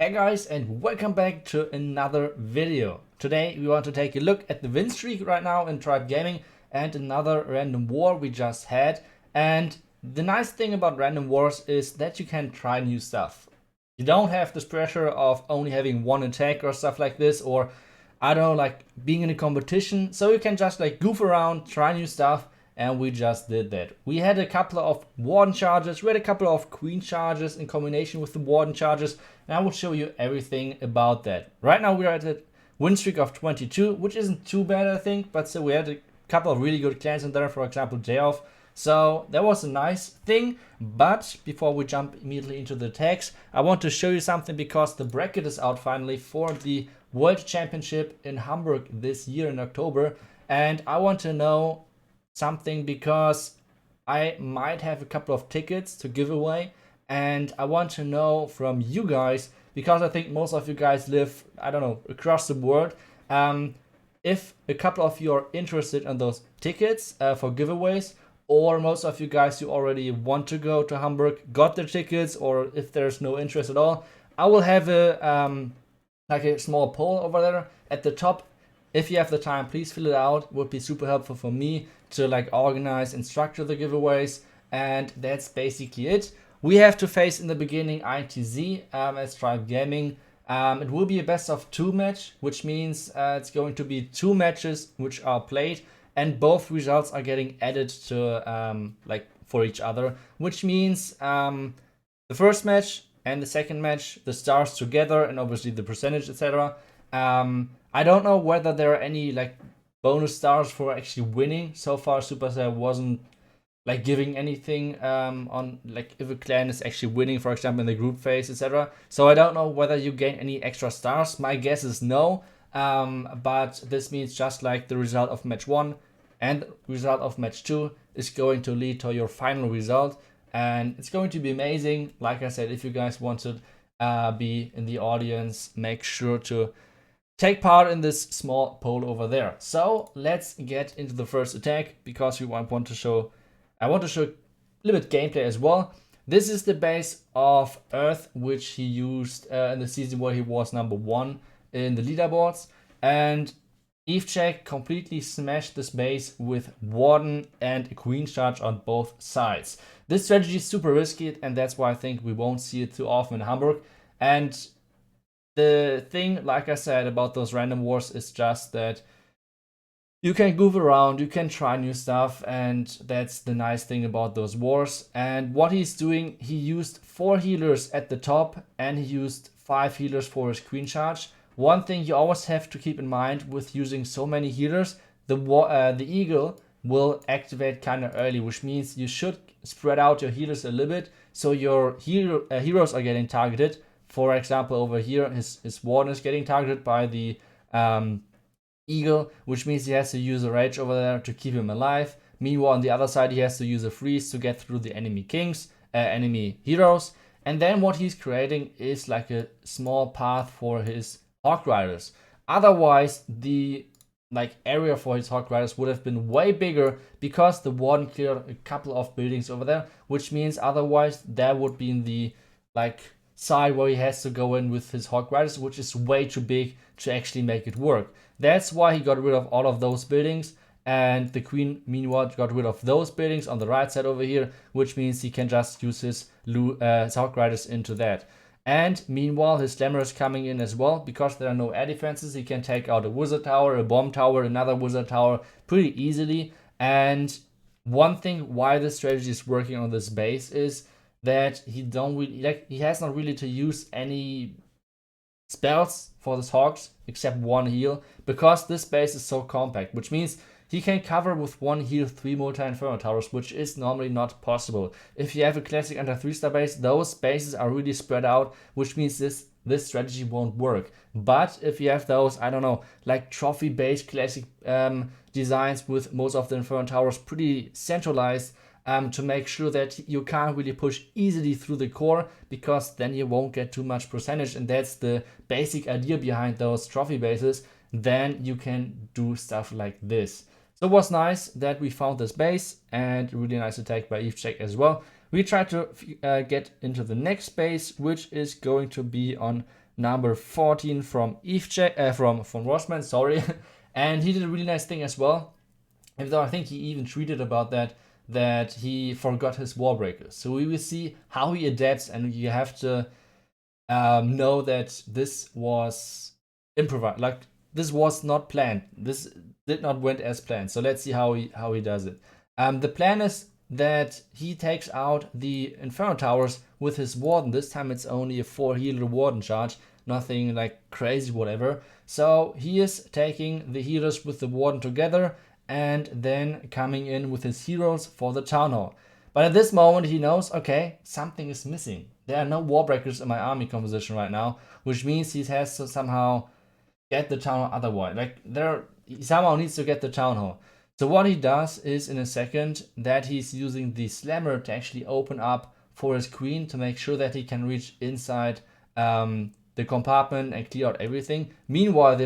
Hey guys, and welcome back to another video. Today we want to take a look at the Winstreak right now in Tribe Gaming and another random war we just had. And the nice thing about random wars is that you can try new stuff. You don't have this pressure of only having one attack or stuff like this, or I don't know, like being in a competition. So you can just like goof around, try new stuff, and we just did that. We had a couple of Warden charges, we had a couple of Queen charges in combination with the Warden charges, and I will show you everything about that. Right now we're at a win streak of 22, which isn't too bad I think, but still we had a couple of really good clans in there, for example J-Off. So that was a nice thing, but before we jump immediately into the tags, I want to show you something because the bracket is out finally for the World Championship in Hamburg this year in October, and I want to know something because I might have a couple of tickets to give away, and I want to know from you guys, because I think most of you guys live, I don't know, across the world, if a couple of you are interested in those tickets for giveaways, or most of you guys who already want to go to Hamburg got their tickets, or if there's no interest at all. I will have a like a small poll over there at the top. If you have the time, please fill it out. It would be super helpful for me to like organize and structure the giveaways, and that's basically it. We have to face in the beginning iTzu as Tribe Gaming. It will be a best of 2 match, which means it's going to be 2 matches which are played, and both results are getting added to like for each other, which means the first match and the second match, the stars together, and obviously the percentage, etc. I don't know whether there are any like bonus stars for actually winning. So far Supercell wasn't like giving anything on like if a clan is actually winning, for example in the group phase, etc. So I don't know whether you gain any extra stars. My guess is no, but this means just like the result of match 1 and the result of match 2 is going to lead to your final result, and it's going to be amazing. Like I said, if you guys want to be in the audience, make sure to take part in this small poll over there. So let's get into the first attack, because I want to show a little bit gameplay as well. This is the base of Earth, which he used in the season where he was number 1 in the leaderboards, and ENG completely smashed this base with Warden and a Queen charge on both sides. This strategy is super risky, and that's why I think we won't see it too often in Hamburg. And the thing, like I said, about those random wars is just that you can goof around, you can try new stuff, and that's the nice thing about those wars. And what he's doing, he used 4 healers at the top, and he used 5 healers for his Queen charge. One thing you always have to keep in mind with using so many healers, the eagle will activate kind of early, which means you should spread out your healers a little bit so your heroes are getting targeted. For example, over here, his Warden is getting targeted by the eagle, which means he has to use a rage over there to keep him alive. Meanwhile, on the other side, he has to use a freeze to get through the enemy enemy heroes. And then what he's creating is like a small path for his Hawk Riders. Otherwise, the like area for his Hawk Riders would have been way bigger, because the Warden cleared a couple of buildings over there, which means otherwise that would be in the like side where he has to go in with his Hawk Riders, which is way too big to actually make it work. That's why he got rid of all of those buildings, and the Queen meanwhile got rid of those buildings on the right side over here, which means he can just use his Hawk Riders into that. And meanwhile his Slammer is coming in as well, because there are no air defenses. He can take out a Wizard Tower, a Bomb Tower, another Wizard Tower pretty easily. And one thing why this strategy is working on this base is that he has not really to use any spells for his Hawks except 1 heal, because this base is so compact, which means he can cover with 1 heal 3 multi-inferno towers, which is normally not possible. If you have a classic under 3-star base, those bases are really spread out, which means this strategy won't work. But if you have those, I don't know, like trophy based classic designs with most of the inferno towers pretty centralized, to make sure that you can't really push easily through the core, because then you won't get too much percentage, and that's the basic idea behind those trophy bases. Then you can do stuff like this. So it was nice that we found this base, and really nice attack by ENG as well. we try to get into the next base, which is going to be on number 14 from from Rossman, sorry. And he did a really nice thing as well. Even though I think he even tweeted about that he forgot his wall breakers. So we will see how he adapts, and you have to know that this was improvised. Like, this was not planned. This did not went as planned. So let's see how he does it. The plan is that he takes out the Inferno Towers with his Warden. This time it's only a 4 healer Warden charge, nothing like crazy whatever. So he is taking the healers with the Warden together and then coming in with his heroes for the Town Hall. But at this moment he knows, okay, something is missing. There are no wall breakers in my army composition right now, which means he has to somehow get the Town Hall otherwise. Like, he somehow needs to get the Town Hall. So what he does is, in a second, that he's using the Slammer to actually open up for his Queen to make sure that he can reach inside the compartment and clear out everything. Meanwhile, the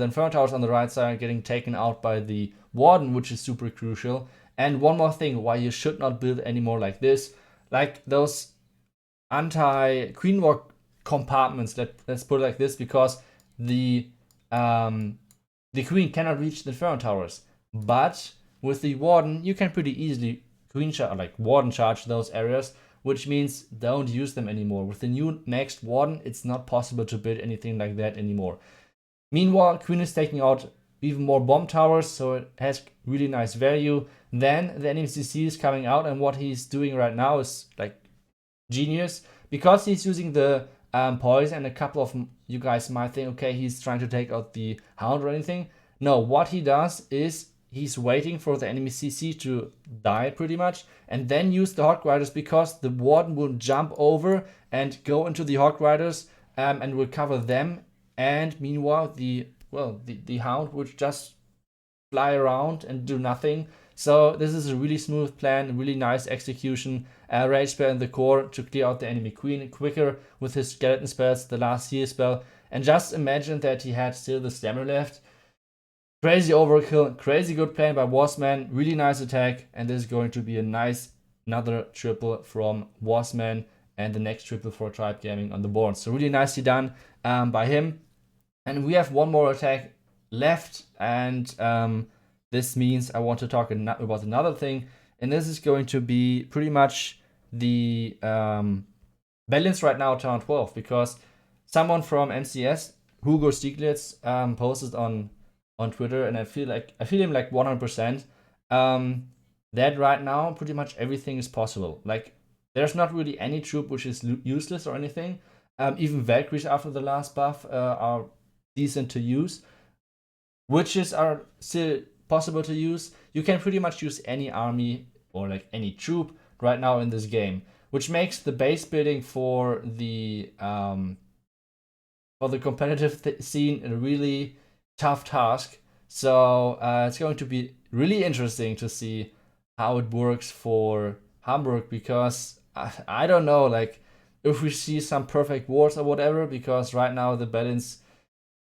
Inferno Towers on the right side are getting taken out by the Warden, which is super crucial. And one more thing, why you should not build anymore like this, like those anti-Queen War compartments, let's put it like this, because the Queen cannot reach the Inferno Towers. But with the Warden, you can pretty easily Warden charge those areas, which means don't use them anymore. With the new next Warden, it's not possible to build anything like that anymore. Meanwhile, Queen is taking out even more bomb towers, so it has really nice value. Then the enemy CC is coming out, and what he's doing right now is like genius, because he's using the poison, and a couple of you guys might think, okay, he's trying to take out the Hound or anything. No, what he does is he's waiting for the enemy CC to die pretty much, and then use the Hog Riders, because the Warden will jump over and go into the Hog Riders and will cover them. And meanwhile, the Hound would just fly around and do nothing. So this is a really smooth plan, really nice execution. Rage spell in the core to clear out the enemy Queen quicker with his skeleton spells, the last heal spell. And just imagine that he had still the Stammer left. Crazy overkill, crazy good plan by Warsman, really nice attack, and this is going to be a nice another triple from Warsman and the next triple for Tribe Gaming on the board. So really nicely done by him. And we have one more attack left, and this means I want to talk about another thing, and this is going to be pretty much the balance right now, turn 12, because someone from MCS, Hugo Stieglitz, posted on Twitter, and I feel him like 100%, that right now pretty much everything is possible. Like, there's not really any troop which is useless or anything. Even Valkyries after the last buff are decent to use. Witches are still possible to use. You can pretty much use any army or like any troop right now in this game, which makes the base building for the competitive scene a really tough task. So it's going to be really interesting to see how it works for Hamburg, because I don't know, like, if we see some perfect wars or whatever, because right now the balance,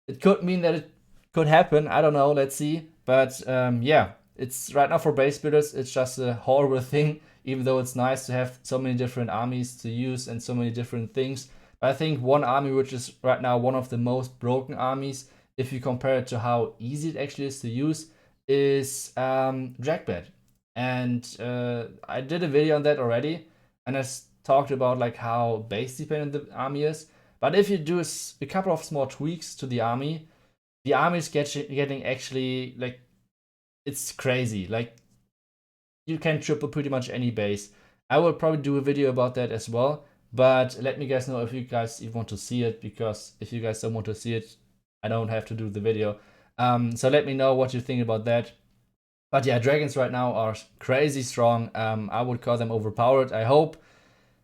it could mean that it could happen. I don't know, let's see. But yeah, it's right now for base builders, it's just a horrible thing, even though it's nice to have so many different armies to use and so many different things. But I think one army which is right now one of the most broken armies, if you compare it to how easy it actually is to use, is Dragbed. And I did a video on that already, and I talked about like how base dependent the army is. But if you do a couple of small tweaks to the army is getting actually, like, it's crazy. Like, you can triple pretty much any base. I will probably do a video about that as well, but let me guys know if you guys even want to see it, because if you guys don't want to see it, I don't have to do the video. So let me know what you think about that. But yeah, dragons right now are crazy strong. I would call them overpowered.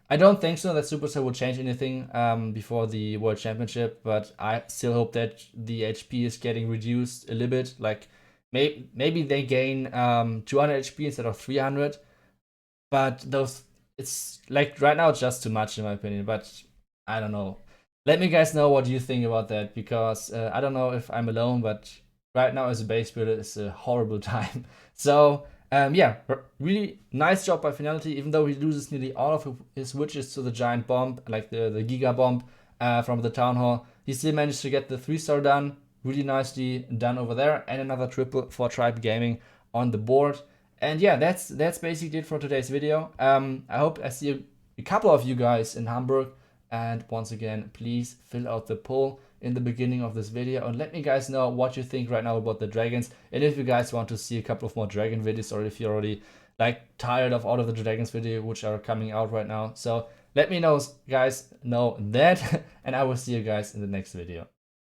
I don't think so that Supercell will change anything before the World Championship, but I still hope that the HP is getting reduced a little bit. Like, maybe they gain 200 HP instead of 300, but it's like right now it's just too much in my opinion. But I don't know. Let me guys know what you think about that, because I don't know if I'm alone, but right now as a base builder it's a horrible time. So Yeah, really nice job by Finality, even though he loses nearly all of his witches to the giant bomb, like the Giga bomb from the Town Hall. He still managed to get the 3-star done, really nicely done over there, and another triple for Tribe Gaming on the board. And yeah, that's basically it for today's video. I hope I see a couple of you guys in Hamburg. And once again, please fill out the poll in the beginning of this video and let me guys know what you think right now about the dragons, and if you guys want to see a couple of more dragon videos, or if you're already like tired of all of the dragons video which are coming out right now. So let me know guys, know that and I will see you guys in the next video.